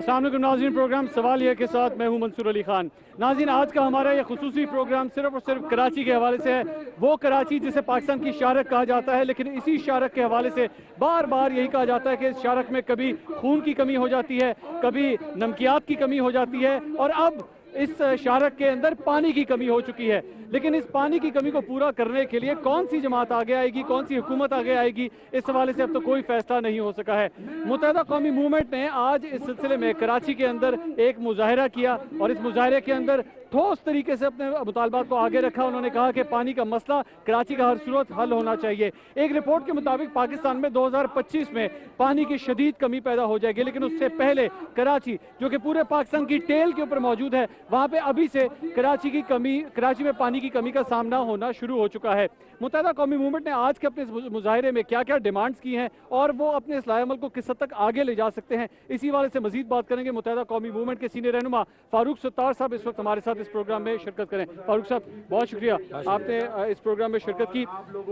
السلام علیکم ناظرین، پروگرام سوالیہ کے ساتھ میں ہوں منصور علی خان۔ ناظرین، آج کا ہمارا یہ خصوصی پروگرام صرف اور صرف کراچی کے حوالے سے ہے۔ وہ کراچی جسے پاکستان کی شارک کہا جاتا ہے، لیکن اسی شارک کے حوالے سے بار بار یہی کہا جاتا ہے کہ اس شارک میں کبھی خون کی کمی ہو جاتی ہے، کبھی نمکیات کی کمی ہو جاتی ہے، اور اب اس شارک کے اندر پانی کی کمی ہو چکی ہے۔ لیکن اس پانی کی کمی کو پورا کرنے کے لیے کون سی جماعت آگے آئے گی، کون سی حکومت آگے آئے گی، اس حوالے سے اب تو کوئی فیصلہ نہیں ہو سکا ہے۔ متحدہ قومی موومنٹ نے آج اس سلسلے میں کراچی کے اندر ایک مظاہرہ کیا، اور اس مظاہرے کے اندر ٹھوس طریقے سے اپنے مطالبات کو آگے رکھا۔ انہوں نے کہا کہ پانی کا مسئلہ کراچی کا ہر صورت حل ہونا چاہیے۔ ایک رپورٹ کے مطابق پاکستان میں 2025 میں پانی کی شدید کمی پیدا ہو جائے گی، لیکن اس سے پہلے کراچی جو کہ پورے پاکستان کی ٹیل کے اوپر موجود ہے، وہاں پہ ابھی سے کراچی میں پانی کی کمی کا سامنا ہونا شروع ہو چکا ہے۔ متحدہ قومی موومنٹ نے آج کے اپنے مظاہرے میں کیا کیا ڈیمانڈز کی ہیں اور وہ اپنے اصلاح عمل کو کس حد تک آگے لے جا سکتے ہیں، اسی والے سے مزید بات کریں گے۔ متحدہ قومی موومنٹ کے سینئر رہنما فاروق ستار صاحب اس وقت ہمارے ساتھ اس پروگرام میں شرکت کریں۔ فاروق صاحب، بہت شکریہ آپ نے اس پروگرام میں شرکت کی۔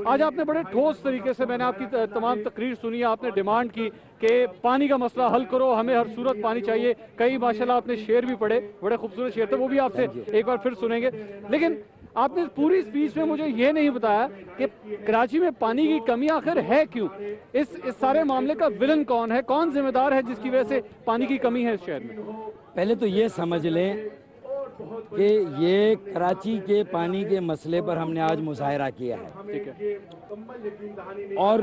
آج آپ نے بڑے ٹھوس طریقے سے، میں نے آپ کی تمام تقریر سنی، آپ نے ڈیمانڈ کی کہ پانی کا مسئلہ حل کرو، ہمیں ہر صورت پانی چاہیے۔ کئی ماشاءاللہ آپ نے شعر بھی پڑھے، بڑے خوبصورت شعر تھے، وہ بھی آپ سے ایک بار پھر سنیں گے۔ لیکن آپ نے پوری سپیچ میں مجھے یہ نہیں بتایا کہ کراچی میں پانی کی کمی آخر ہے کیوں، اس سارے معاملے کا ولن کون ہے، کون ذمہ دار ہے جس کی وجہ سے پانی کی کمی ہے اس شہر میں؟ پہلے تو یہ سمجھ لیں کہ یہ کراچی کے پانی کے مسئلے پر ہم نے آج مظاہرہ کیا ہے، اور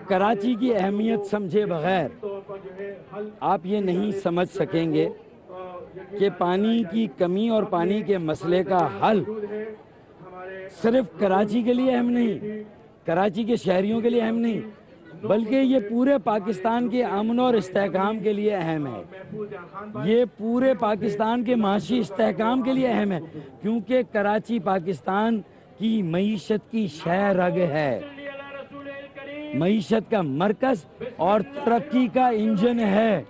کراچی کی اہمیت سمجھے بغیر آپ یہ نہیں سمجھ سکیں گے کہ پانی کی کمی اور پانی کے مسئلے کا حل صرف کراچی کے لیے اہم نہیں، کراچی کے شہریوں کے لیے اہم نہیں، بلکہ یہ پورے پاکستان کے امن اور استحکام کے لیے اہم ہے، یہ پورے پاکستان کے معاشی استحکام کے لیے اہم ہے، کیونکہ کراچی پاکستان کی معیشت کی شہ رگ ہے، معیشت کا مرکز اور ترقی کا انجن ہے۔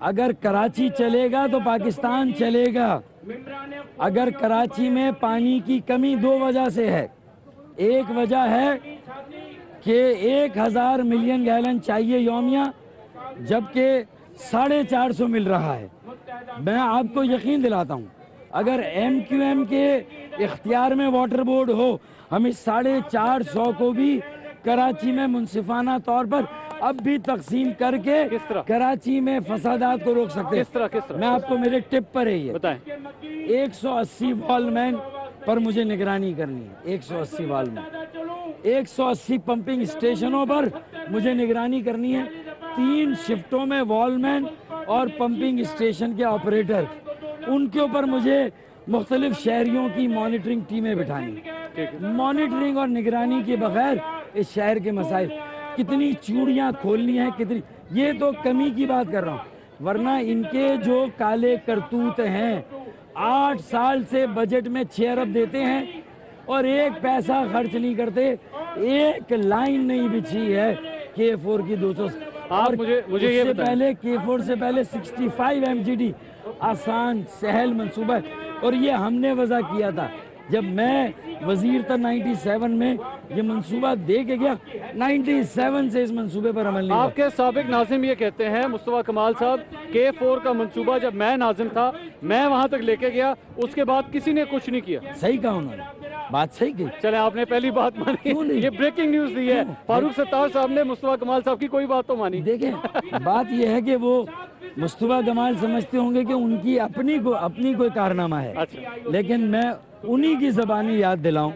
اگر کراچی چلے گا تو پاکستان چلے گا۔ اگر کراچی میں پانی کی کمی دو وجہ سے ہے، ایک وجہ ہے کہ 1000 ملین گیلن چاہیے یومیہ، جبکہ 450 مل رہا ہے۔ میں آپ کو یقین دلاتا ہوں، اگر ایم کیو ایم کے اختیار میں واٹر بورڈ ہو، ہم اس 450 کو بھی کراچی میں منصفانہ طور پر اب بھی تقسیم کر کے کراچی میں فسادات کو روک سکتے ہیں۔ میں آپ کو میرے ٹپ پر ہے یہ بتائیں، 180 وال مین پر مجھے نگرانی کرنی ہے، 180 وال مین، 180 پمپنگ اسٹیشنوں پر مجھے نگرانی کرنی ہے، 3 شفٹوں میں وال مین اور پمپنگ اسٹیشن کے آپریٹر، ان کے اوپر مجھے مختلف شہریوں کی مانیٹرنگ ٹیمیں بٹھانی۔ مانیٹرنگ اور نگرانی کے بغیر اس شہر کے مسائل، کتنی چوڑیاں کھولنی ہیں، کتنی، یہ تو کمی کی بات کر رہا ہوں، ورنہ ان کے جو کالے کرتوت ہیں، 8 سال سے بجٹ میں 6 ارب دیتے ہیں اور 1 پیسہ خرچ نہیں کرتے، 1 لائن نہیں بچھی ہے K4 کی 200، اور مجھے یہ پہلے K4 سے پہلے 65 MGD آسان سہل منصوبہ ہے، اور یہ ہم نے وضع کیا تھا جب میں وزیر تھا 97 میں، یہ منصوبہ دے کے گیا، 97 سے اس منصوبے پر عمل نہیں۔ آپ کے سابق ناظم یہ کہتے ہیں مصطفیٰ کمال صاحب، K4 کا منصوبہ جب میں ناظم تھا، میں وہاں تک لے کے گیا، اس کے بعد کسی نے کچھ نہیں کیا۔ صحیح کہا انہوں نے، بات صحیح کی۔ چلیں، آپ نے پہلی بات مانی، یہ بریکنگ نیوز دی ہے، فاروق ستار صاحب نے مصطفیٰ کمال صاحب کی کوئی بات تو مانی۔ دیکھیں، بات یہ ہے کہ وہ مصطفیٰ کمال سمجھتے ہوں گے کہ ان کی اپنی کوئی کارنامہ ہے، لیکن میں انہی کی زبانی یاد دلاؤں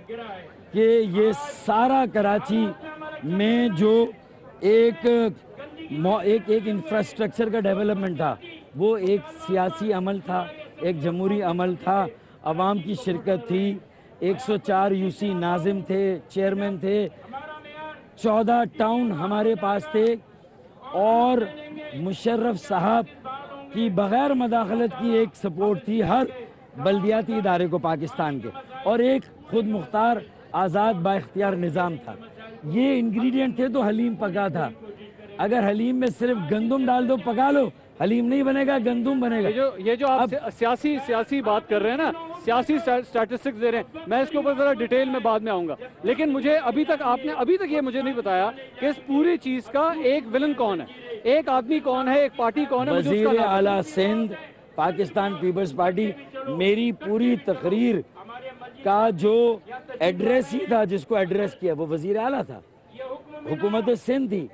کہ یہ سارا کراچی میں جو ایک انفراسٹرکچر کا ڈیولپمنٹ تھا، وہ ایک سیاسی عمل تھا، ایک جمہوری عمل تھا، عوام کی شرکت تھی، 104 UC ناظم تھے، چیئرمین تھے، 14 ٹاؤن ہمارے پاس تھے، اور مشرف صاحب کی بغیر مداخلت کی ایک سپورٹ تھی ہر بلدیاتی ادارے کو پاکستان کے، اور ایک خود مختار آزاد با اختیار نظام تھا۔ یہ انگریڈینٹ تھے تو حلیم پکا تھا۔ اگر حلیم میں صرف گندم ڈال دو، پکا لو، حلیم نہیں بنے گا، گندم بنے گا۔ یہ جو آپ سیاسی بات کر رہے ہیں نا، سیاسی سٹیٹسٹکس دے رہے ہیں، میں اس کے اوپر ذرا ڈیٹیل میں بعد میں آؤں گا، لیکن مجھے ابھی تک یہ مجھے نہیں بتایا کہ اس پوری چیز کا ایک ولن کون ہے۔ ایک آدمی کون ہے, ایک پارٹی کون ہے, مجھے اس کا وزیر نام اعلیٰ سندھ پاکستان پیپلز پارٹی. میری پوری تقریر کا جو ایڈریس ہی تھا, جس کو ایڈریس کیا, وہ وزیر اعلیٰ تھا, حکومت سندھ تھی,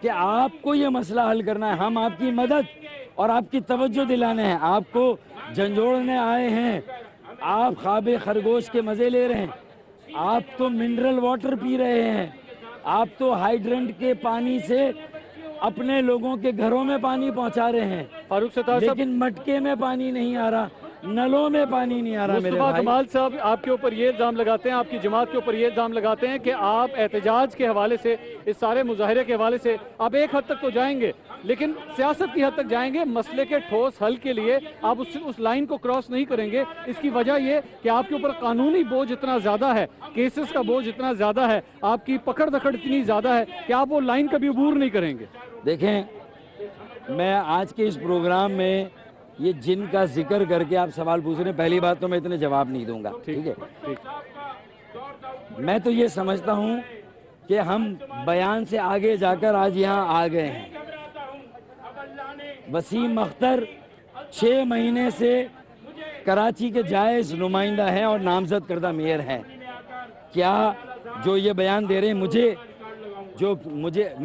کہ آپ کو یہ مسئلہ حل کرنا ہے. ہم آپ کی مدد اور آپ کی توجہ دلانے ہیں, آپ کو جھنجھوڑنے آئے ہیں. آپ خواب خرگوش کے مزے لے رہے ہیں, آپ تو منرل واٹر پی رہے ہیں, آپ تو ہائیڈرنٹ کے پانی سے اپنے لوگوں کے گھروں میں پانی پہنچا رہے ہیں, فاروق ستار صاحب, لیکن مٹکے میں پانی نہیں آ رہا, نلوں میں پانی نہیں آ رہا. میرے مصطفیٰ بھائی, کمال صاحب آپ کے اوپر یہ الزام لگاتے ہیں, آپ کی جماعت کے اوپر یہ الزام لگاتے ہیں کہ آپ احتجاج کے حوالے سے, اس سارے مظاہرے کے حوالے سے آپ ایک حد تک تو جائیں گے, لیکن سیاست کی حد تک جائیں گے, مسئلے کے ٹھوس حل کے لیے آپ اس لائن کو کراس نہیں کریں گے. اس کی وجہ یہ کہ آپ کے اوپر قانونی بوجھ اتنا زیادہ ہے, کیسز کا بوجھ اتنا زیادہ ہے, آپ کی پکڑ دکڑ اتنی زیادہ ہے کہ آپ وہ لائن کبھی عبور نہیں کریں گے. دیکھیں, میں آج کے اس پروگرام میں یہ جن کا ذکر کر کے آپ سوال پوچھ رہے ہیں, پہلی بات تو میں اتنے جواب نہیں دوں گا, ٹھیک ہے. میں تو یہ سمجھتا ہوں کہ ہم بیان سے آگے جا کر آج یہاں آ گئے ہیں. وسیم اختر 6 مہینے سے کراچی کے جائز نمائندہ ہیں اور نامزد کردہ میئر ہیں. کیا جو یہ بیان دے رہے ہیں, میں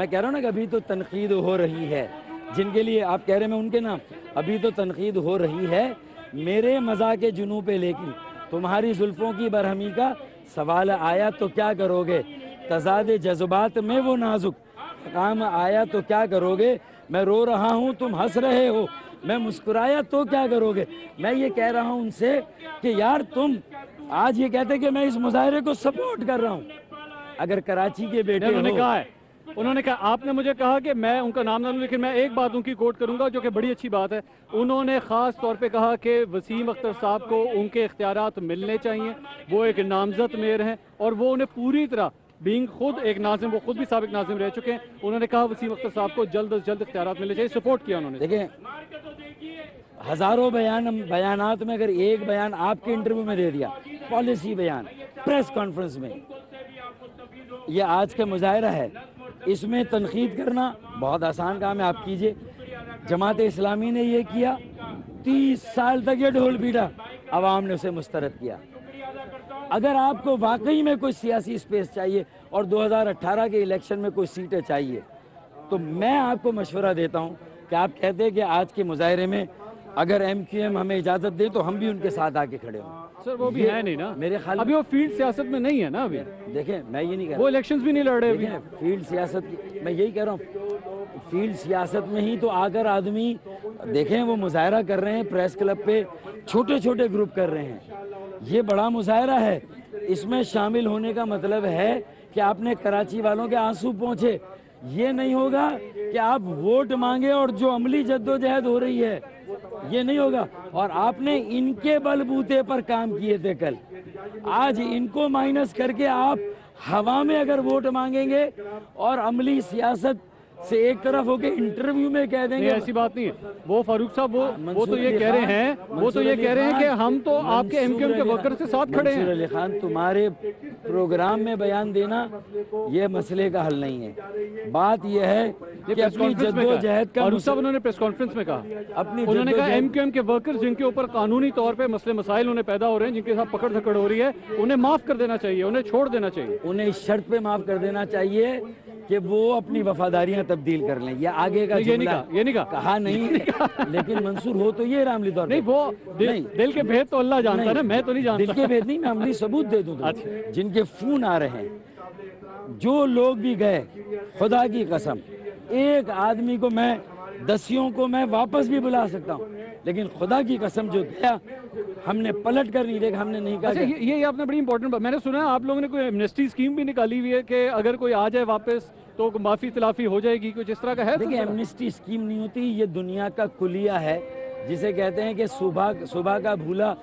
کہہ رہا ہوں نا کہ ابھی تو تنقید ہو رہی ہے, جن کے لیے آپ کہہ رہے ہیں میں ان کے نام, ابھی تو تنقید ہو رہی ہے میرے مذاق جنوں پہ, لیکن تمہاری زلفوں کی برہمی کا سوال آیا تو کیا کرو گے, تضاد جذبات میں وہ نازک کام آیا تو کیا کرو گے, میں رو رہا ہوں تم ہنس رہے ہو, میں مسکرایا تو کیا کرو گے. میں یہ کہہ رہا ہوں ان سے کہ یار تم آج یہ کہتے کہ میں اس مظاہرے کو سپورٹ کر رہا ہوں, اگر کراچی کے بیٹے انہوں نے کہا ہے, انہوں نے کہا, آپ نے مجھے کہا کہ میں ان کا نام نہ لوں, لیکن میں ایک بات ان کی کوٹ کروں گا جو کہ بڑی اچھی بات ہے. انہوں نے خاص طور پہ کہا کہ وسیم اختر صاحب کو ان کے اختیارات ملنے چاہیے, وہ ایک نامزد میئر ہیں اور وہ انہیں پوری طرح بینگ خود ایک ناظم, وہ خود بھی سابق ناظم رہ چکے ہیں, انہوں نے کہا وسیم اختر صاحب کو جلد از جلد اختیارات ملنے چاہیے, سپورٹ کیا انہوں نے. دیکھیں, ہزاروں بیانات میں اگر ایک بیان آپ کے انٹرویو میں دے دیا, پالیسی بیان پریس کانفرنس میں, یہ آج کا مظاہرہ ہے, اس میں تنقید کرنا بہت آسان کام ہے, آپ کیجئے. جماعت اسلامی نے یہ کیا, 30 سال تک یہ ڈھول پیٹا, عوام نے اسے مسترد کیا. اگر آپ کو واقعی میں کوئی سیاسی اسپیس چاہیے اور 2018 کے الیکشن میں کوئی سیٹیں چاہیے, تو میں آپ کو مشورہ دیتا ہوں کہ آپ کہتے ہیں کہ آج کے مظاہرے میں اگر ایم کیو ایم ہمیں اجازت دے تو ہم بھی ان کے ساتھ آ کے کھڑے ہوں. سر وہ بھی ہے نہیں نا, میرے خیال ابھی وہ فیلڈ سیاست میں نہیں ہے نا. ابھی دیکھیں, میں یہ نہیں کہہ رہا, وہ الیکشنز بھی نہیں لڑ رہے ابھی. فیلڈ سیاست میں یہی کہہ رہا ہوں, فیلڈ سیاست میں ہی تو آ کر آدمی دیکھیں وہ مظاہرہ کر رہے ہیں پریس کلب پہ, چھوٹے چھوٹے گروپ کر رہے ہیں, یہ بڑا مظاہرہ ہے. اس میں شامل ہونے کا مطلب ہے کہ آپ نے کراچی والوں کے آنسو پہنچے. یہ نہیں ہوگا کہ آپ ووٹ مانگے اور جو عملی جدوجہد ہو رہی ہے یہ نہیں ہوگا. اور آپ نے ان کے بل بوتے پر کام کیے تھے کل, آج ان کو مائنس کر کے آپ ہوا میں اگر ووٹ مانگیں گے اور عملی سیاست سے ایک طرف ہو کے انٹرویو میں کہہ دیں گے. ایسی بات نہیں ہے. وہ فاروق صاحب وہ تو یہ کہہ رہے ہیں, کہ ہم تو آپ کے ایم کیو ایم کے ورکر سے ساتھ کھڑے ہیں. منصور علی خان, تمہارے پروگرام میں بیان دینا یہ مسئلے کا حل نہیں ہے. بات یہ ہے کہ اپنی جدوجہد کا, فاروق صاحب انہوں نے پریس کانفرنس میں کہا, انہوں نے کہا ایم کیو ایم کے ورکر جن کے اوپر قانونی طور پہ مسئلے مسائل انہیں پیدا ہو رہے ہیں, جن کے ساتھ پکڑ دھکڑ ہو رہی ہے, انہیں معاف کر دینا چاہیے, انہیں چھوڑ دینا چاہیے. انہیں اس شرط پہ معاف کر دینا چاہیے کہ وہ اپنی وفاداریاں تبدیل کر لیں. یہ آگے کا یہ نہیں کہا نہیں, لیکن منصور ہو تو یہ عملی طور پہ نہیں, وہ دل کے بھید تو اللہ جانتا ہے نا, میں تو نہیں جانتا. دل کے بھید نہیں, میں عملی ثبوت دے دوں جن کے فون آ رہے ہیں. جو لوگ بھی گئے, خدا کی قسم ایک آدمی کو میں 10 کو میں واپس بھی بلا سکتا ہوں, لیکن خدا کی قسم جو گیا ہم نے پلٹ کر نہیں دیکھا, ہم نے نہیں کہا. یہ آپ نے بڑی امپورٹنٹ بات, میں نے سنا ہے آپ لوگوں نے کوئی ایمنسٹی اسکیم بھی نکالی ہوئی ہے کہ اگر کوئی آ جائے واپس تو معافی تلافی ہو جائے گی, کچھ اس طرح کا ہے؟ دیکھیں, ایمنسٹی اسکیم نہیں ہوتی, یہ دنیا کا کلیہ ہے جسے کہتے ہیں کہ صبح کا بھولا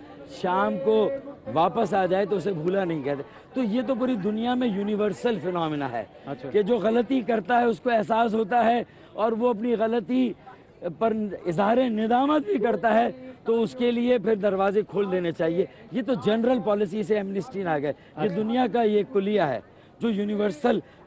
شام کو واپس آ جائے تو اسے بھولا نہیں کہتے. تو یہ تو پوری دنیا میں یونیورسل فینومینا ہے کہ جو غلطی کرتا ہے اس کو احساس ہوتا ہے اور وہ اپنی غلطی پر اظہار ندامت بھی کرتا ہے, تو اس کے لیے پھر دروازے کھول دینے چاہیے. یہ تو جنرل پالیسی سے ایمنسٹی نہ گئے, یہ دنیا کا یہ کلیہ ہے جو universal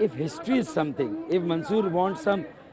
if history is something, if Mansoor wants some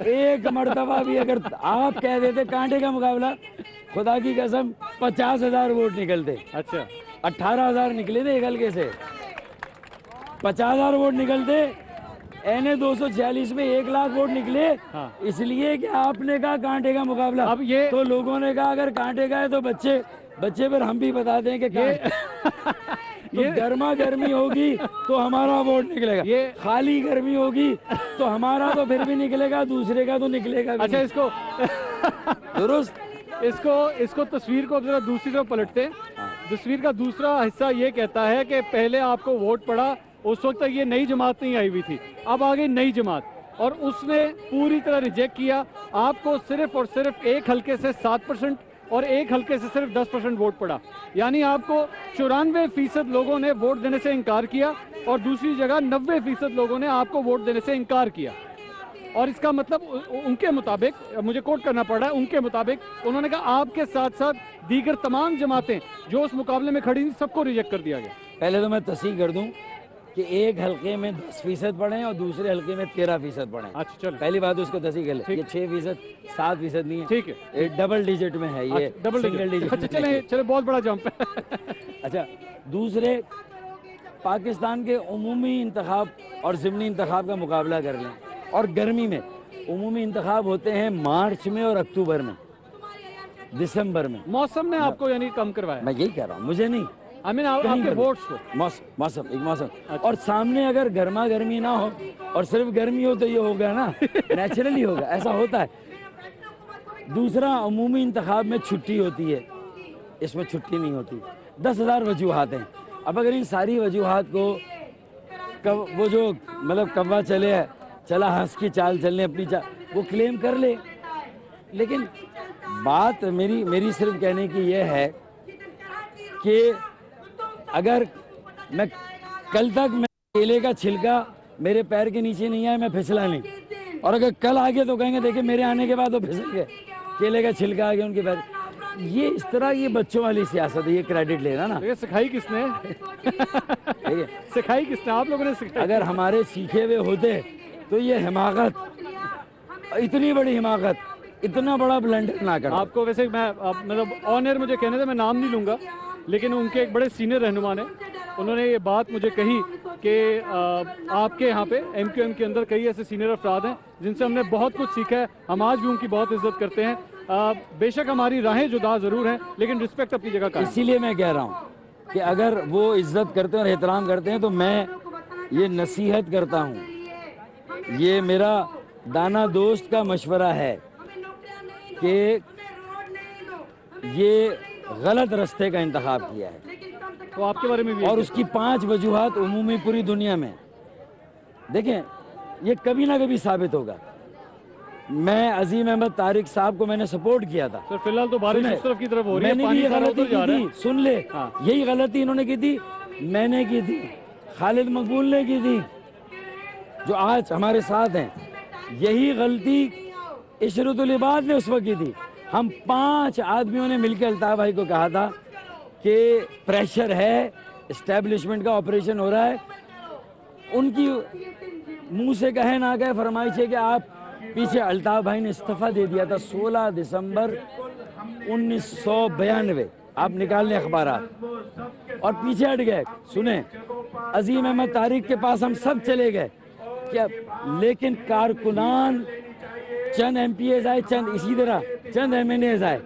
ایک مرتبہ بھی اگر آپ کہہ دیتے کانٹے کا مقابلہ، خدا کی قسم 50,000 ووٹ نکلتے. اچھا 18,000 نکلے تھے ایک حلقے سے، 50,000 ووٹ نکلتے. این 246 میں 1,00,000 ووٹ نکلے. ہاں. اس لیے کہ آپ نے کہا کانٹے کا مقابلہ، اب یہ تو لوگوں نے کہا اگر کانٹے کا ہے تو بچے پھر ہم بھی بتا دیں کہ تو گرما گرمی ہوگی تو ہمارا ووٹ نکلے گا، یہ خالی گرمی ہوگی تو ہمارا تو پھر بھی نکلے گا، دوسرے کا تو نکلے گا بھی اچھا نہیں. درست. اس کو تصویر کو ذرا دوسری طرف پلٹتے ہیں. تصویر کا دوسرا حصہ یہ کہتا ہے کہ پہلے آپ کو ووٹ پڑا، اس وقت تک یہ نئی جماعت نہیں آئی ہوئی تھی، اب آ گئی نئی جماعت اور اس نے پوری طرح ریجیکٹ کیا. آپ کو صرف اور صرف ایک حلقے سے 7% اور ایک حلقے سے صرف 10% ووٹ پڑا، یعنی آپ کو 94% لوگوں نے ووٹ دینے سے انکار کیا اور دوسری جگہ 90% لوگوں نے آپ کو ووٹ دینے سے انکار کیا. اور اس کا مطلب ان کے مطابق، مجھے کوٹ کرنا پڑ رہا ہے، ان کے مطابق انہوں نے کہا آپ کے ساتھ ساتھ دیگر تمام جماعتیں جو اس مقابلے میں کھڑی تھیں سب کو ریجیکٹ کر دیا گیا. پہلے تو میں تصحیح کر دوں کہ ایک حلقے میں 10% پڑھیں اور دوسرے حلقے میں 13% پڑھیں. اچھا چلو پہلی بات اس کو تصحیح کر لیں. یہ 6%، 7% نہیں ہے، ٹھیک ہے، ڈبل ڈیجٹ میں ہے، یہ ڈبل سنگل ڈیجٹ. ڈیجٹ. اچھا چلیں بہت بڑا جمپ ہے. اچھا دوسرے، پاکستان کے عمومی انتخاب اور ضمنی انتخاب کا مقابلہ کر لیں. اور گرمی میں عمومی انتخاب ہوتے ہیں مارچ میں اور اکتوبر میں، دسمبر میں. موسم نے آپ کو یعنی کم کروایا؟ میں یہی کہہ رہا ہوں، مجھے نہیں، آپ کے ووٹس کو. موسم ایک موسم. اور سامنے اگر گرما گرمی نہ ہو اور صرف گرمی ہو تو یہ ہوگا نا، نیچرلی ہوگا، ایسا ہوتا ہے. دوسرا، عمومی انتخاب میں چھٹی ہوتی ہے، اس میں چھٹی نہیں ہوتی. 10,000 وجوہات ہیں. اب اگر ان ساری وجوہات کو وہ جو مطلب کوا چلا ہنس کی چال چلنے اپنی وہ کلیم کر لے. لیکن بات میری صرف کہنے کی یہ ہے کہ اگر میں کل تک میں کیلے کا چھلکا میرے پیر کے نیچے نہیں آیا، میں پھسلا نہیں، اور اگر کل آگے تو کہیں گے دیکھیں میرے آنے کے بعد وہ پھسل گئے، کیلے کا چھلکا آ گیا ان کے پیر. یہ اس طرح یہ بچوں والی سیاست ہے، یہ کریڈٹ لینا نا. سکھائی کس نے؟ سکھائی کس نے؟ آپ لوگوں نے سکھائی. اگر ہمارے سیکھے ہوئے ہوتے تو یہ حماقت، اتنی بڑی حماقت، اتنا بڑا بلنڈر نہ کرتا. آپ کو ویسے میں مطلب آن ایئر مجھے کہنے تھے، میں نام نہیں لوں گا، لیکن ان کے ایک بڑے سینئر رہنما نے انہوں نے یہ بات مجھے کہی کہ آپ کے یہاں پہ ایم کیو ایم کے اندر کئی ایسے سینئر افراد ہیں جن سے ہم نے بہت کچھ سیکھا ہے، ہم آج بھی ان کی بہت عزت کرتے ہیں. بے شک ہماری راہیں جدا ضرور ہیں لیکن رسپیکٹ اپنی جگہ کا. اسی لیے میں کہہ رہا ہوں کہ اگر وہ عزت کرتے ہیں اور احترام کرتے ہیں تو میں یہ نصیحت کرتا ہوں، یہ میرا دانا دوست کا مشورہ ہے کہ یہ غلط رستے کا انتخاب کیا ہے. تو آپ کے بارے میں بھی، اور اس کی 5 وجوہات عمومی پوری دنیا میں دیکھیں، یہ کبھی نہ کبھی ثابت ہوگا. میں عظیم احمد طارق صاحب کو میں نے سپورٹ کیا تھا. سر فی الحال تو بارش اس طرف کی طرف ہو رہی ہے، میں نے بھی یہ غلطی کی تھی، سن لے، ہاں. یہی غلطی انہوں نے کی تھی، میں نے کی تھی، خالد مقبول نے کی تھی جو آج ہمارے ساتھ ہیں. یہی غلطی عشرت العباد نے اس وقت کی تھی. ہم 5 آدمیوں نے مل کے الطاف بھائی کو کہا تھا کہ پریشر ہے، اسٹیبلشمنٹ کا آپریشن ہو رہا ہے. ان کی منہ سے کہے نہ کہے فرمائش ہے کہ آپ پیچھے. الطاف بھائی نے استعفیٰ دے دیا تھا 16 دسمبر 1992. آپ نکال لیں اخبارات، اور پیچھے ہٹ گئے. سنیں، عظیم احمد طارق کے پاس ہم سب چلے گئے کیا، لیکن کارکنان، چند ایم پی ایز آئے، چند اسی طرح چند ایم این ایز آئے،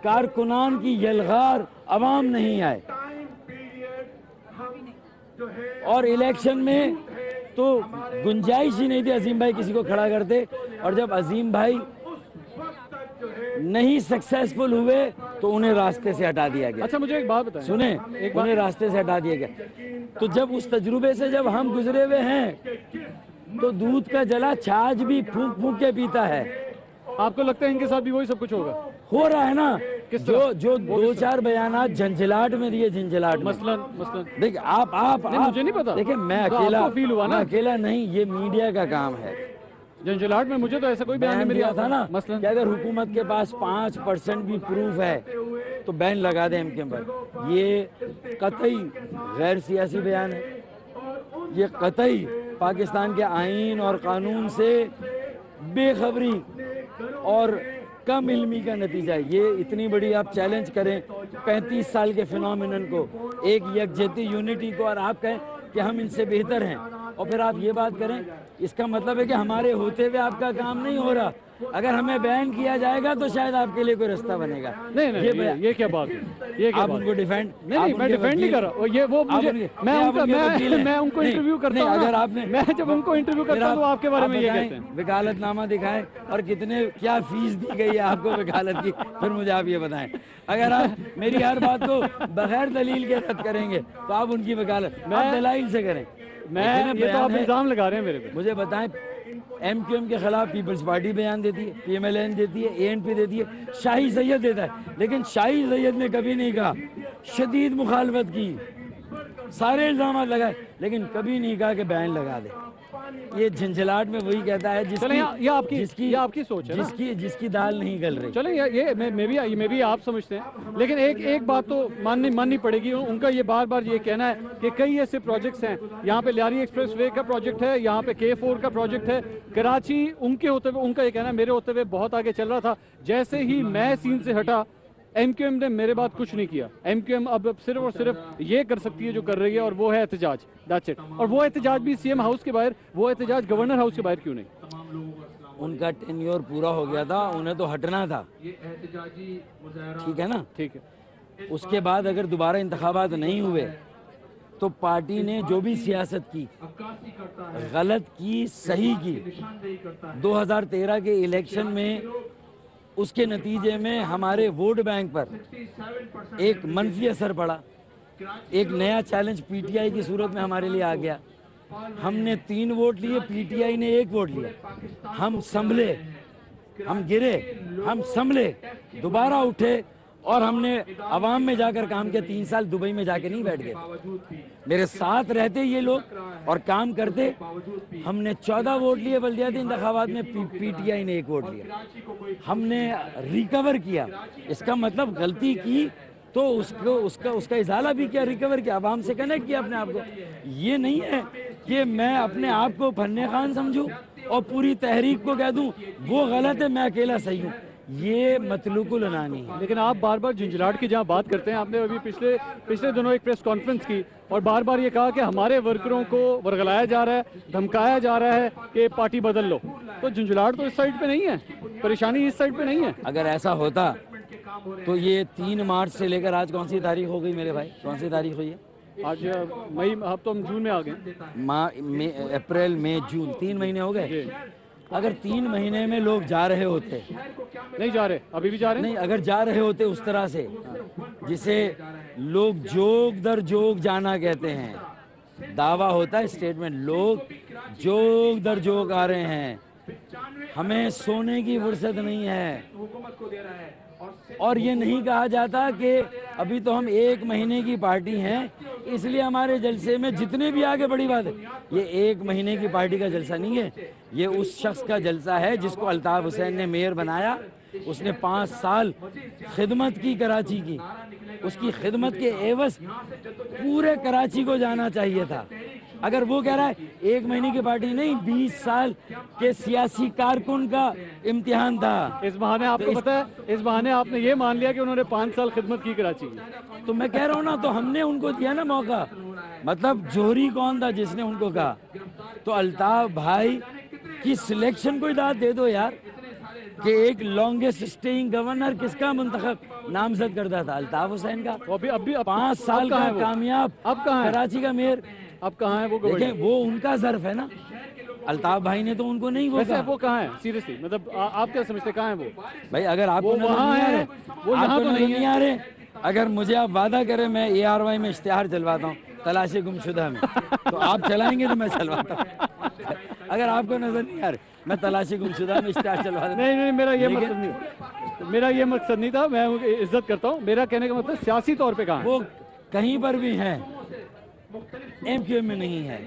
کارکنان کی یلغار عوام نہیں آئے. اور الیکشن میں تو گنجائش ہی نہیں تھی عظیم بھائی کسی کو کھڑا کرتے. اور جب عظیم بھائی نہیں سکسیسفل ہوئے تو انہیں راستے سے ہٹا دیا گیا. اچھا مجھے ایک بات بتائیں. سنیں، انہیں راستے سے ہٹا دیا گیا. تو جب اس تجربے سے جب ہم گزرے ہوئے ہیں تو دودھ کا جلا چھاچھ بھی پھونک پھونک کے پیتا ہے. آپ کو لگتا ہے ان کے ساتھ بھی وہی سب کچھ ہوگا؟ ہو رہا ہے نا. جو 2-4 بیانات جھنجھلاٹ میں دیے، جھنجھلاٹ مثلا دیکھ آپ مجھے نہیں پتا. دیکھیں میں اکیلا نہیں، یہ میڈیا کا کام ہے. جھنجھلاٹ میں مجھے تو ایسا کوئی بیان نہیں مل دیا تھا نا مثلا کہ اگر حکومت کے پاس 5% بھی پروف ہے تو بین لگا دیں ایم کے پر. یہ قطعی غیر سیاسی بیان ہے. یہ قطعی پاکستان کے آئین اور قانون سے بے خبری اور کم علمی کا نتیجہ ہے. یہ اتنی بڑی آپ چیلنج کریں 35 سال کے فنومینن کو, ایک یکجہتی یونٹی کو, اور آپ کہیں کہ ہم ان سے بہتر ہیں, اور پھر آپ یہ بات کریں, اس کا مطلب ہے کہ ہمارے ہوتے ہوئے آپ کا کام نہیں ہو رہا. اگر ہمیں بین کیا جائے گا تو شاید آپ کے لیے کوئی رستہ بنے گا. نہیں یہ کیا بات ہے, یہ کیا آپ بات ان کو ڈیفینڈ نہیں میں ڈیفینڈ نہیں کر رہا. یہ وہ مجھے میں ان کو انٹرویو کرتا ہوں, اگر آپ نے, میں جب ان کو انٹرویو کرتا ہوں تو آپ کے بارے میں یہ کہتے ہیں. وکالت نامہ دکھائیں اور کتنے کیا فیس دی گئی ہے آپ کو وکالت کی, پھر مجھے آپ یہ بتائیں. اگر آپ میری ہر بات کو بغیر دلیل کے رد کریں گے تو آپ ان کی وکالت آپ دلائل سے کریں. یہ تو آپ الزام لگا رہے ہیں میرے پہ. مجھے بتائیں, ایم کیو ایم کے خلاف پیپلز پارٹی بیان دیتی ہے, پی ایم ایل این دیتی ہے, اے این پی دیتی ہے, شاہی سید دیتا ہے, لیکن شاہی سید نے کبھی نہیں کہا, شدید مخالفت کی, سارے الزامات لگائے, لیکن کبھی نہیں کہا کہ بین لگا دے. یہ جھنجھلاٹ میں وہی کہتا ہے یہ آپ کی سوچ ہے, جس کی دال نہیں گل رہی. چلیں یہ میں بھی آپ سمجھتے ہیں, لیکن ایک بات تو ماننی پڑے گی. ان کا یہ بار بار یہ کہنا ہے کہ کئی ایسے پروجیکٹس ہیں, یہاں پہ لیاری ایکسپریس وے کا پروجیکٹ ہے, یہاں پہ K4 کا پروجیکٹ ہے, کراچی ان کے ہوتے ہوئے, ان کا یہ کہنا ہے میرے ہوتے ہوئے بہت آگے چل رہا تھا. جیسے ہی میں سین سے ہٹا, ایم کیو ایم نے میرے بعد کچھ نہیں کیا. ایم کیو ایم اب صرف اور صرف یہ کر سکتی ہے جو کر رہی ہے, اور وہ ہے احتجاج. That's it. اور وہ احتجاج بھی سی ایم ہاؤس کے باہر, وہ احتجاج گورنر ہاؤس کے باہر کیوں نہیں؟ ان کا ٹینیور پورا ہو گیا تھا, انہیں تو ہٹنا تھا, ٹھیک ہے نا. ٹھیک ہے, اس کے بعد اگر دوبارہ انتخابات نہیں ہوئے تو پارٹی نے جو بھی سیاست کی, غلط کی, صحیح کی, 2013 کے الیکشن میں اس کے نتیجے میں ہمارے ووٹ بینک پر ایک منفی اثر پڑا. ایک نیا چیلنج پی ٹی آئی کی صورت میں ہمارے لیے آ گیا. ہم نے 3 ووٹ لیے, پی ٹی آئی نے 1 ووٹ لیا. ہم سنبھلے, ہم گرے, ہم سنبھلے, دوبارہ اٹھے, اور ہم نے عوام میں جا کر کام کیا. 3 سال دبئی میں جا کے نہیں بیٹھ گئے, میرے ساتھ رہتے یہ لوگ اور کام کرتے. ہم نے 14 ووٹ لیے بلدیاتی انتخابات میں, پی ٹی آئی نے 1 ووٹ لیا. ہم نے ریکور کیا. اس کا مطلب غلطی کی تو اس کا ازالہ بھی کیا, ریکور کیا, عوام سے کنیکٹ کیا اپنے آپ کو. یہ نہیں ہے کہ میں اپنے آپ کو فن خان سمجھوں اور پوری تحریک کو کہہ دوں وہ غلط ہے, میں اکیلا صحیح ہوں. یہ مطلوق العنانی ہے. لیکن آپ بار بار جھنجھلاٹ کی جہاں بات کرتے ہیں, آپ نے ابھی پچھلے دنوں ایک پریس کانفرنس کی اور بار بار یہ کہا کہ ہمارے ورکروں کو ورگلایا جا رہا ہے, دھمکایا جا رہا ہے کہ پارٹی بدل لو. تو جھنجھلاٹ تو اس سائڈ پہ نہیں ہے, پریشانی اس سائڈ پہ نہیں ہے. اگر ایسا ہوتا تو یہ 3 مارچ سے لے کر آج کون سی تاریخ ہو گئی میرے بھائی, کون سی تاریخ ہوئی ہے؟ آج مئی, اب تو ہم جون میں آ گئے. اپریل, مئی, جون, 3 مہینے ہو گئے. اگر 3 مہینے میں لوگ جا رہے ہوتے, نہیں جا رہے, ابھی بھی جا رہے ہیں, نہیں اگر جا رہے ہوتے اس طرح سے جسے لوگ جوگ در جوگ جانا کہتے ہیں, دعویٰ ہوتا ہے اسٹیٹمنٹ, لوگ جوگ در جوگ آ رہے ہیں, ہمیں سونے کی فرصت نہیں ہے. اور یہ نہیں کہا جاتا کہ ابھی تو ہم 1 مہینے کی پارٹی ہیں اس لیے ہمارے جلسے میں جتنے بھی آگے بڑی بات ہے. یہ 1 مہینے کی پارٹی کا جلسہ نہیں ہے, یہ اس شخص کا جلسہ ہے جس کو الطاف حسین نے میئر بنایا. اس نے 5 سال خدمت کی کراچی کی, اس کی خدمت کے عوض پورے کراچی کو جانا چاہیے تھا. اگر وہ کہہ رہا ہے 1 مہینے کی پارٹی نہیں, 20 سال کے سیاسی کارکن کا امتحان تھا. اس بہانے آپ کو پتہ ہے, اس بہانے آپ نے یہ مان لیا کہ انہوں نے 5 سال خدمت کی کراچی کی. تو میں کہہ رہا ہوں نا, تو ہم نے ان کو دیا نا موقع. مطلب جوہری کون تھا جس نے ان کو کہا؟ تو الطاف بھائی کی سلیکشن کو داد دے دو یار, کہ ایک لانگسٹ اسٹیئنگ گورنر کس کا منتخب نامزد کرتا تھا؟ الطاف حسین کا. اب 5 سال کا کامیاب اب کہاں ہے کراچی کا میئر. اب کہاں ہے وہ؟ دیکھیں وہ ان کا ظرف ہے نا, الطاف بھائی نے تو ان کو نہیں. وہ کہاں ہے سیریسلی, مطلب آپ کیا سمجھتے کہاں ہے وہ بھائی؟ اگر آپ کو وہاں ہے, وہ یہاں تو نہیں آ رہے, اگر مجھے آپ وعدہ کریں میں ARY میں اشتہار چلواتا ہوں تلاش گمشدہ میں, تو آپ چلائیں گے تو میں چلواتا ہوں. اگر آپ کو نظر نہیں آ رہے, میں تلاش گمشدہ میں اشتہار چلواتا ہوں. نہیں, میرا یہ مقصد نہیں, میرا یہ مقصد نہیں تھا. میں عزت کرتا ہوں, میرا کہنے کا مطلب سیاسی طور پہ کہاں ہے؟ وہ کہیں پر بھی ہیں, ایم کیو ایم میں نہیں ہے,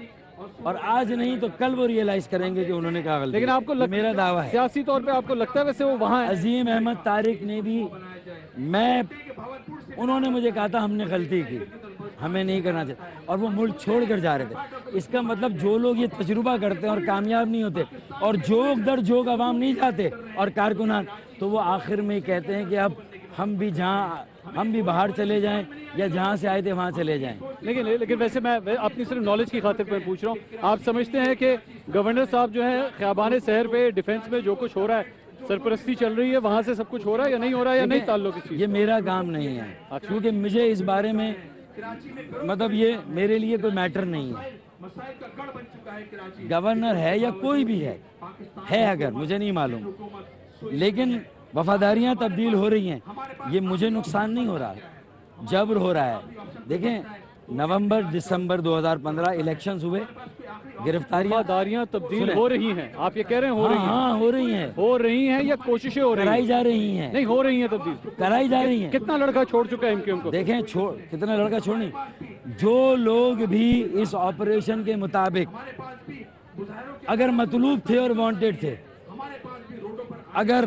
اور آج نہیں تو کل وہ ریئلائز کریں گے کہ انہوں نے کہا غلطی. لیکن آپ کو میرا دعویٰ ہے سیاسی طور پہ آپ کو لگتا ہے ویسے وہ وہاں ہے؟ عظیم احمد طارق نے بھی, انہوں نے مجھے کہا تھا ہم نے غلطی کی, ہمیں نہیں کرنا چاہیے، اور وہ ملک چھوڑ کر جا رہے تھے. اس کا مطلب جو لوگ یہ تجربہ کرتے ہیں اور کامیاب نہیں ہوتے، اور جوک در جوک عوام نہیں جاتے اور کارکنان، تو وہ آخر میں کہتے ہیں کہ اب ہم بھی باہر چلے جائیں یا جہاں سے آئے تھے وہاں چلے جائیں. لیکن ویسے میں اپنی صرف نالج کی خاطر پہ پوچھ رہا ہوں، آپ سمجھتے ہیں کہ گورنر صاحب جو ہے خیابان شہر پہ ڈیفنس میں جو کچھ ہو رہا ہے، سرپرستی چل رہی ہے، وہاں سے سب کچھ ہو رہا ہے یا نہیں ہو رہا ہے یا نہیں تعلق اس چیز؟ یہ میرا کام نہیں ہے، کیونکہ مجھے اس بارے میں مطلب یہ میرے لیے کوئی میٹر نہیں ہے. گورنر ہے یا کوئی بھی ہے اگر مجھے نہیں معلوم، لیکن وفاداریاں تبدیل ہو رہی ہیں. یہ مجھے نقصان نہیں ہو رہا، جبر ہو رہا ہے. دیکھیں نومبر دسمبر 2015 الیکشنز ہوئے، وفاداریاں تبدیل ہو رہی ہیں، آپ یہ کہہ رہے ہیں ہو رہی ہیں؟ ہاں ہو رہی ہیں. ہو رہی ہیں یا کوششیں ہو رہی ہیں؟ کرائی جا رہی ہیں. نہیں، ہو رہی ہیں تبدیل، کرائی جا رہی ہیں. کتنا لڑکا چھوڑ چکا ہے ایم کیو ایم کو؟ دیکھیں کتنا لڑکا چھوڑنی. جو لوگ بھی اس آپریشن کے مطابق اگر مطلوب تھے اور وانٹیڈ تھے، اگر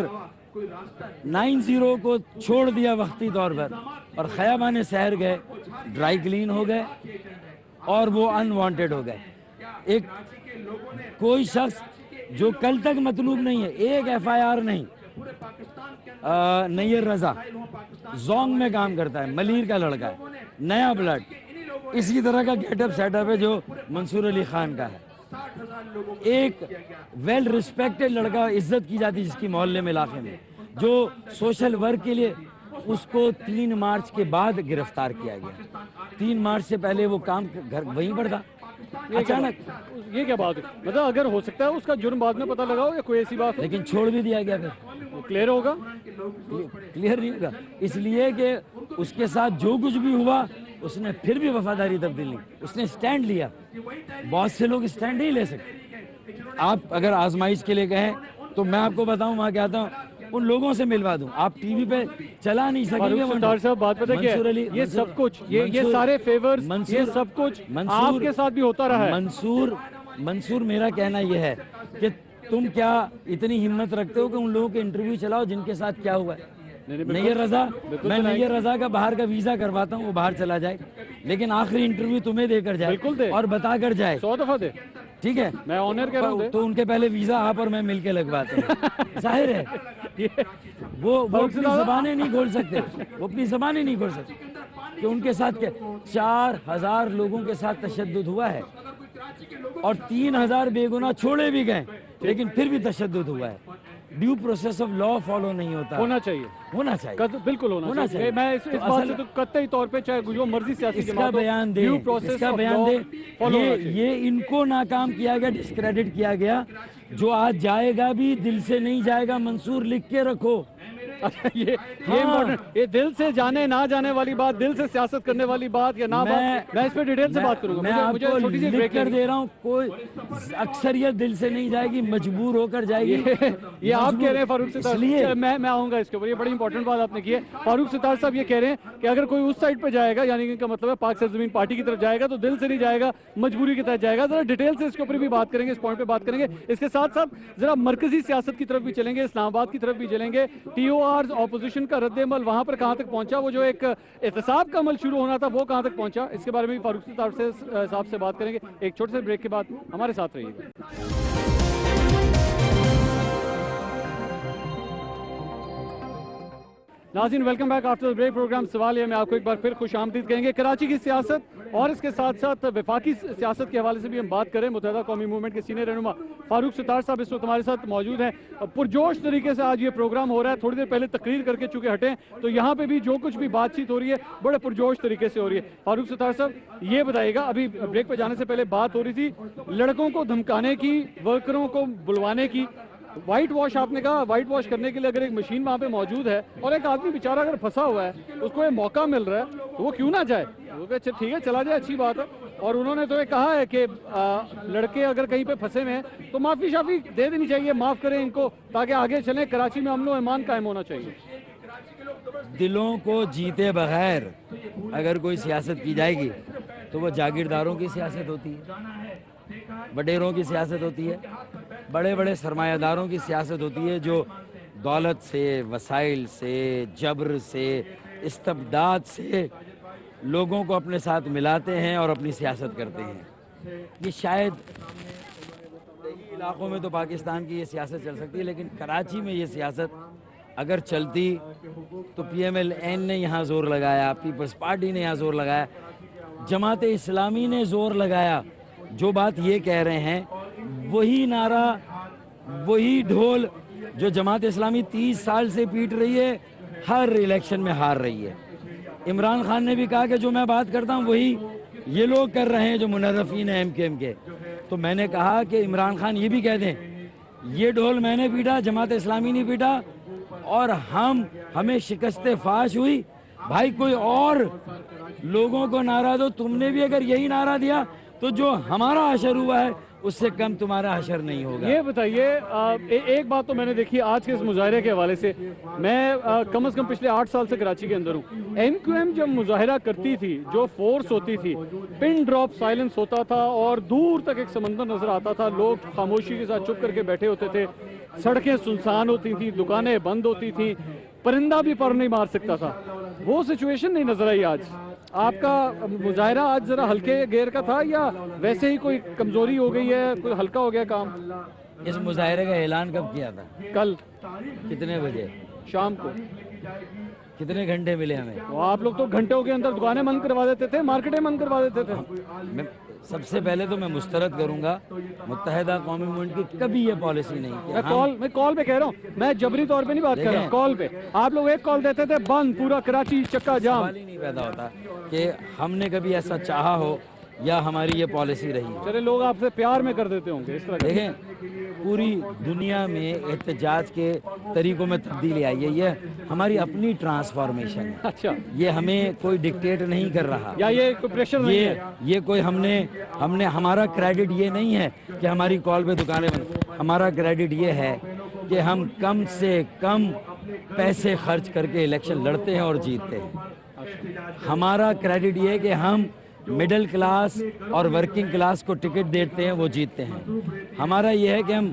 90 کو چھوڑ دیا وقتی طور پر اور خیابان شہر گئے، ڈرائی کلین ہو گئے اور وہ ان وانٹیڈ ہو گئے. ایک کوئی شخص جو کل تک مطلوب نہیں ہے، ایک ایف آئی آر نہیں. نیر رضا زونگ میں کام کرتا ہے، ملیر کا لڑکا ہے، نیا بلڈ، اسی طرح کا گیٹ اپ سیٹ اپ ہے جو منصور علی خان کا ہے. ایک ویل ریسپیکٹڈ لڑکا، عزت کی جاتی جس کی محلے میں، علاقے میں، جو سوشل ورک کے لیے، اس کو 3 مارچ کے بعد گرفتار کیا گیا. 3 مارچ سے پہلے وہ کام گھر وہیں پر تھا. اچانک یہ کیا بات ہے؟ مطلب اگر ہو سکتا ہے اس کا جرم بعد میں پتہ لگا ہو یا کوئی ایسی بات ہو، لیکن چھوڑ بھی دیا گیا. پھر کلیئر ہوگا؟ کلیئر نہیں ہوگا، اس لیے کہ اس کے ساتھ جو کچھ بھی ہوا اس نے پھر بھی وفاداری تبدیل نہیں، اس نے سٹینڈ لیا. بہت سے لوگ سٹینڈ نہیں لے سکتے. آپ اگر آزمائش کے لیے کہیں تو میں آپ کو بتاؤں، وہاں کہتا ہوں ان لوگوں سے ملوا دوں. آپ ٹی وی پہ چلا نہیں سکیں گے. ستار صاحب بات پتہ کیا ہے؟ یہ سب کچھ، یہ سارے فیورز، یہ سب کچھ آپ کے ساتھ بھی ہوتا رہا ہے. منصور میرا کہنا یہ ہے کہ تم کیا اتنی ہمت رکھتے ہو کہ ان لوگوں کے انٹرویو چلاؤ جن کے ساتھ کیا ہوا ہے؟ نیر رضا، میں نیر رضا کا باہر کا ویزا کرواتا ہوں، وہ باہر چلا جائے، لیکن آخری انٹرویو تمہیں دے کر جائے اور بتا کر جائے. 100 دفعہ دے. ٹھیک ہے، میں آنر کہہ رہا ہوں تو ان کے پہلے ویزا آپ اور میں مل کے لگواتے ہیں. ظاہر ہے وہ اپنی زبانیں نہیں کھول سکتے، وہ اپنی زبانیں نہیں کھول سکتے کہ ان کے ساتھ کیا. 4000 لوگوں کے ساتھ تشدد ہوا ہے اور 3000 بے گناہ چھوڑے بھی گئے، لیکن پھر بھی تشدد ہوا ہے. Due process of law follow نہیں ہوتا. ہونا چاہیے بالکل ہونا چاہیے. میں اس بات سے تو قطعی طور پہ چاہے جو مرضی سیاسی اس کا بیان دے، یہ ان کو ناکام کیا گیا، ڈسکریڈٹ کیا گیا. جو آج جائے گا بھی دل سے نہیں جائے گا. منصور لکھ کے رکھو. یہ دل سے جانے نہ جانے والی بات، دل سے سیاست کرنے والی بات یا نہ بات، میں اس پہ ڈیٹیل سے بات کروں گا. میں آپ کو لکھ کر دے رہا ہوں، کوئی اکثریت دل سے نہیں جائے گی، مجبور ہو کر جائے گی. یہ آپ کہہ رہے ہیں فاروق ستار، میں آؤں گا اس کے اوپر. یہ بڑی امپورٹنٹ بات آپ نے کی ہے. فاروق ستار صاحب یہ کہہ رہے ہیں کہ اگر کوئی اس سائڈ پہ جائے گا، یعنی ان کا مطلب ہے پاک سرزمین پارٹی کی طرف جائے گا، تو دل سے نہیں جائے گا، مجبوری کے تحت جائے گا. ذرا ڈیٹیل سے اس کے اوپر بھی بات کریں گے، اس پوائنٹ پہ بات کریں گے. اس کے ساتھ ساتھ ذرا مرکزی سیاست کی طرف بھی چلیں گے، اسلام آباد کی طرف بھی چلیں گے. ٹی او آرز، اپوزیشن کا رد عمل وہاں پر کہاں تک پہنچا، وہ جو ایک احتساب کا عمل شروع ہونا تھا وہ کہاں تک پہنچا، اس کے بارے میں بھی فاروق صاحب سے بات کریں گے. ایک چھوٹے سے بریک کے بعد ہمارے ساتھ رہیے گا. ناظرین welcome back after break. Program سوالیہ میں آپ کو ایک بار پھر خوش آمدید کہیں گے. کراچی کی سیاست اور اس کے ساتھ ساتھ وفاقی سیاست کے حوالے سے بھی ہم بات کریں. متحدہ قومی موومنٹ کے سینئر رہنما فاروق ستار صاحب اس وقت ہمارے ساتھ موجود ہیں. پرجوش طریقے سے آج یہ پروگرام ہو رہا ہے. تھوڑی دیر پہلے تقریر کر کے چونکہ ہٹیں تو یہاں پہ بھی جو کچھ بھی بات چیت ہو رہی ہے بڑے پرجوش طریقے سے ہو رہی ہے. فاروق ستار صاحب یہ بتائیے گا، ابھی بریک پہ جانے سے پہلے بات ہو رہی تھی لڑکوں کو دھمکانے کی، ورکروں کو بلوانے کی. وائٹ واش آپ نے کہا، وائٹ واش کرنے کے لیے اگر ایک مشین وہاں پہ موجود ہے اور ایک آدمی بیچارہ اگر پھنسا ہوا ہے، اس کو یہ موقع مل رہا ہے تو وہ کیوں نہ جائے؟ وہ کہ ٹھیک ہے چلا جائے، اچھی بات ہے. اور انہوں نے تو یہ کہا ہے کہ لڑکے اگر کہیں پہ پھنسے ہوئے ہیں تو معافی شافی دے دینی چاہیے، معاف کریں ان کو تاکہ آگے چلیں. کراچی میں امن و امان قائم ہونا چاہیے. دلوں کو جیتے بغیر اگر کوئی سیاست کی جائے گی تو وہ جاگیرداروں کی سیاست ہوتی ہے، وڈیروں کی سیاست ہوتی ہے، بڑے بڑے سرمایہ داروں کی سیاست ہوتی ہے، جو دولت سے، وسائل سے، جبر سے، استبداد سے لوگوں کو اپنے ساتھ ملاتے ہیں اور اپنی سیاست کرتے ہیں. یہ شاید دیہی علاقوں میں تو پاکستان کی یہ سیاست چل سکتی ہے, لیکن کراچی میں یہ سیاست اگر چلتی تو پی ایم ایل این نے یہاں زور لگایا, پیپلز پارٹی نے یہاں زور لگایا, جماعت اسلامی نے زور لگایا. جو بات یہ کہہ رہے ہیں وہی نعرہ, وہی ڈھول جو جماعت اسلامی 30 سال سے پیٹ رہی ہے, ہر الیکشن میں ہار رہی ہے. عمران خان نے بھی کہا کہ جو میں بات کرتا ہوں وہی یہ لوگ کر رہے ہیں جو منرفین ہیں MKM کے. تو میں نے کہا کہ عمران خان یہ بھی کہہ دیں یہ ڈھول میں نے پیٹا, جماعت اسلامی نہیں پیٹا, اور ہمیں شکست فاش ہوئی. بھائی کوئی اور لوگوں کو نعرہ دو, تم نے بھی اگر یہی نعرہ دیا تو جو ہمارا حشر ہوا ہے اس سے کم تمہارا حشر نہیں ہوگا. یہ بتائیے, ایک بات تو میں نے دیکھی آج کے اس مظاہرے کے حوالے سے, میں کم از کم پچھلے 8 سال سے کراچی کے اندر ہوں. MQM جب مظاہرہ کرتی تھی, جو فورس ہوتی تھی, پن ڈراپ سائلنس ہوتا تھا اور دور تک ایک سمندر نظر آتا تھا. لوگ خاموشی کے ساتھ چپ کر کے بیٹھے ہوتے تھے, سڑکیں سنسان ہوتی تھیں, دکانیں بند ہوتی تھیں, پرندہ بھی پر نہیں مار سکتا تھا. وہ سچویشن نہیں نظر آئی آج. آپ کا مظاہرہ آج ذرا ہلکے گیئر کا تھا یا ویسے ہی کوئی کمزوری ہو گئی ہے, کوئی ہلکا ہو گیا کام؟ اس مظاہرے کا اعلان کب کیا تھا؟ کل. کتنے بجے؟ شام کو. کتنے گھنٹے ملے ہمیں؟ آپ لوگ تو گھنٹوں کے اندر دکانیں بند کروا دیتے تھے, مارکیٹیں بند کروا دیتے تھے. سب سے پہلے تو میں مسترد کروں گا, متحدہ قومی موومنٹ کی کبھی یہ پالیسی نہیں. میں کال پہ کہہ رہا ہوں, میں جبری طور پہ نہیں بات کر رہا ہوں, کال پہ. آپ لوگ ایک کال دیتے تھے, بند پورا کراچی چکا جام. سوال ہی نہیں پیدا ہوتا کہ ہم نے کبھی ایسا چاہا ہو یا ہماری یہ پالیسی رہی. چلے لوگ آپ سے پیار میں کر دیتے ہوں گے اس طرح. دیکھیں پوری دنیا میں احتجاج کے طریقوں میں تبدیلی آئی ہے, یہ ہماری اپنی ٹرانسفارمیشن ہے. اچھا, یہ ہمیں کوئی ڈکٹیٹ نہیں کر رہا, یا یہ کوئی پریشر نہیں ہے, یہ کوئی ہم نے ہمارا کریڈٹ یہ نہیں ہے کہ ہماری کال پہ دکانیں بند. ہمارا کریڈٹ یہ ہے کہ ہم کم سے کم پیسے خرچ کر کے الیکشن لڑتے ہیں اور جیتتے ہیں. ہمارا کریڈٹ یہ ہے کہ ہم مڈل کلاس اور ورکنگ کلاس کو ٹکٹ دیتے ہیں, وہ جیتتے ہیں. ہمارا یہ ہے کہ ہم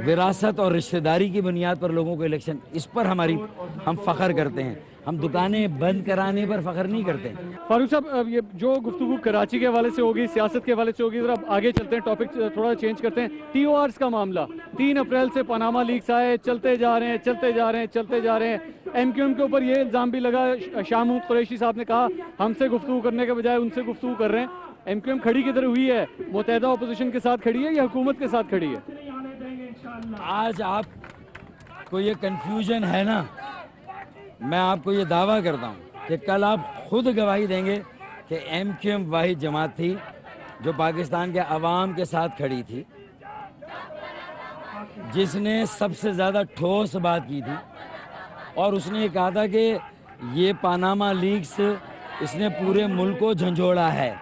وراثت اور رشتہ داری کی بنیاد پر لوگوں کو الیکشن, اس پر ہم فخر کرتے ہیں. ہم دکانیں بند کرانے پر فخر نہیں کرتے. فاروق صاحب, یہ جو گفتگو کراچی کے حوالے سے ہوگی, سیاست کے حوالے سے ہوگی, ذرا آگے چلتے ہیں, ٹاپک تھوڑا چینج کرتے ہیں. TORs کا معاملہ 3 اپریل سے پاناما لیکس آئے, چلتے جا رہے ہیں. MQM کے اوپر یہ الزام بھی لگا, شاہ محمود قریشی صاحب نے کہا ہم سے گفتگو کرنے کے بجائے ان سے گفتگو کر رہے ہیں. MQM کھڑی کدھر ہوئی ہے؟ متحدہ اپوزیشن کے ساتھ کھڑی ہے یا حکومت کے ساتھ کھڑی ہے؟ آج آپ کو یہ کنفیوژن ہے نا, میں آپ کو یہ دعویٰ کرتا ہوں کہ کل آپ خود گواہی دیں گے کہ MQM واحد جماعت تھی جو پاکستان کے عوام کے ساتھ کھڑی تھی, جس نے سب سے زیادہ ٹھوس بات کی تھی, اور اس نے یہ کہا تھا کہ یہ پاناما لیکس اس نے پورے ملک کو جھنجھوڑا ہے.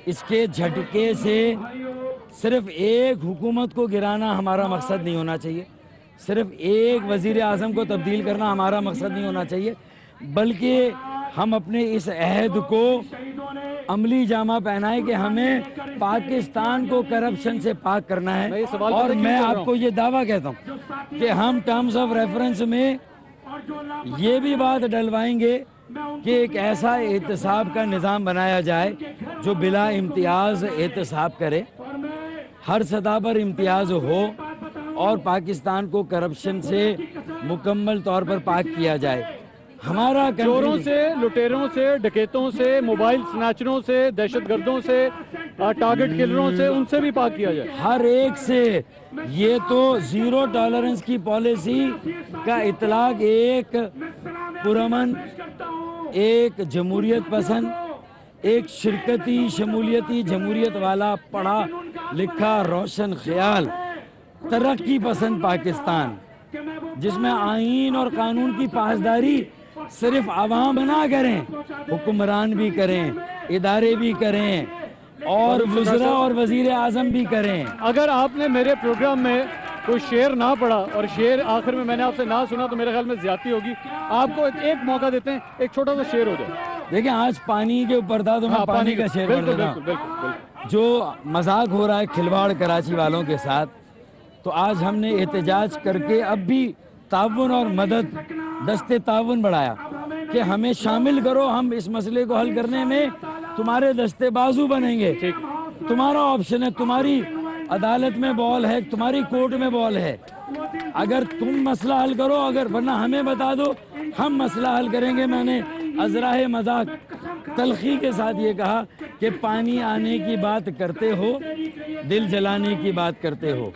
اس کے جھٹکے سے صرف ایک حکومت کو گرانا ہمارا مقصد نہیں ہونا چاہیے, صرف ایک وزیر اعظم کو تبدیل کرنا ہمارا مقصد نہیں ہونا چاہیے, بلکہ ہم اپنے اس عہد کو عملی جامہ پہنائے کہ ہمیں پاکستان کو کرپشن سے پاک کرنا ہے. اور میں آپ کو یہ دعویٰ کہتا ہوں کہ ہم ٹرمز آف ریفرنس میں یہ بھی بات ڈلوائیں گے کہ ایک ایسا احتساب کا نظام بنایا جائے جو بلا امتیاز احتساب کرے, ہر سطح پر امتیاز ہو, اور پاکستان کو کرپشن سے مکمل طور پر پاک کیا جائے. ہمارا چوروں سے, لٹیروں سے, ڈکیتوں سے, موبائل سنیچروں سے, دہشت گردوں سے, ٹارگٹ کلروں سے, ان سے بھی پاک کیا جائے. ہر ایک سے. یہ تو زیرو ٹالرنس کی پالیسی کا اطلاق ایک پرامن, ایک جمہوریت پسند, ایک شرکتی شمولیتی جمہوریت والا پڑھا لکھا روشن خیال ترقی پسند پاکستان, جس میں آئین اور قانون کی پاسداری صرف عوام نہ کریں, حکمران بھی کریں, ادارے بھی کریں, اور وزراء اور وزیر اعظم بھی کریں. اگر آپ نے میرے پروگرام میں کوئی شعر نہ پڑھا اور شعر آخر میں میں نے آپ سے نہ سنا تو میرے خیال میں زیادتی ہوگی. آپ کو ایک موقع دیتے ہیں, ایک چھوٹا سا شعر ہو جائے. دیکھیں آج پانی کے اوپر تھا تو میں پانی کا شعر پڑھ دیتا ہوں. جو مذاق ہو رہا ہے کھلواڑ کراچی والوں کے ساتھ, تو آج ہم نے احتجاج کر کے اب بھی تعاون اور مدد, دستے تعاون بڑھایا. کہ ہمیں شامل کرو, ہم اس مسئلے کو حل کرنے میں تمہارے دستے بازو بنیں گے. تمہارا آپشن ہے, تمہاری عدالت میں بال ہے, تمہاری کورٹ میں بال ہے. اگر تم مسئلہ حل کرو, اگر ورنہ ہمیں بتا دو, ہم مسئلہ حل کریں گے. میں نے ازراہ مذاق تلخی کے ساتھ یہ کہا کہ پانی آنے کی بات کرتے ہو, دل جلانے کی بات کرتے ہو.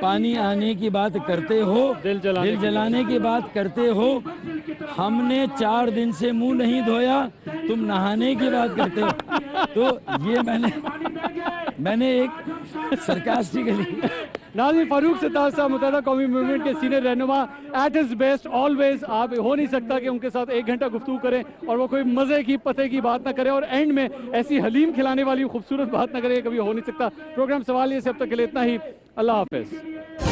پانی آنے کی بات کرتے ہو, دل جلانے کی بات کرتے ہو. ہم نے 4 دن سے منہ نہیں دھویا, تم نہانے کی بات کرتے ہو. تو یہ میں نے ایک سرکاسٹیکلی. ناظرین, فاروق ستار صاحب متحدہ قومی موومنٹ کے سینئر رہنما, ایٹ ہز بیسٹ آلویز. آپ ہو نہیں سکتا کہ ان کے ساتھ 1 گھنٹہ گفتگو کریں اور وہ کوئی مزے کی پتے کی بات نہ کرے اور اینڈ میں ایسی حلیم کھلانے والی خوبصورت بات نہ کرے, کبھی ہو نہیں سکتا. پروگرام سوال یہ سے اب تک کے لیے اتنا ہی. اللہ حافظ.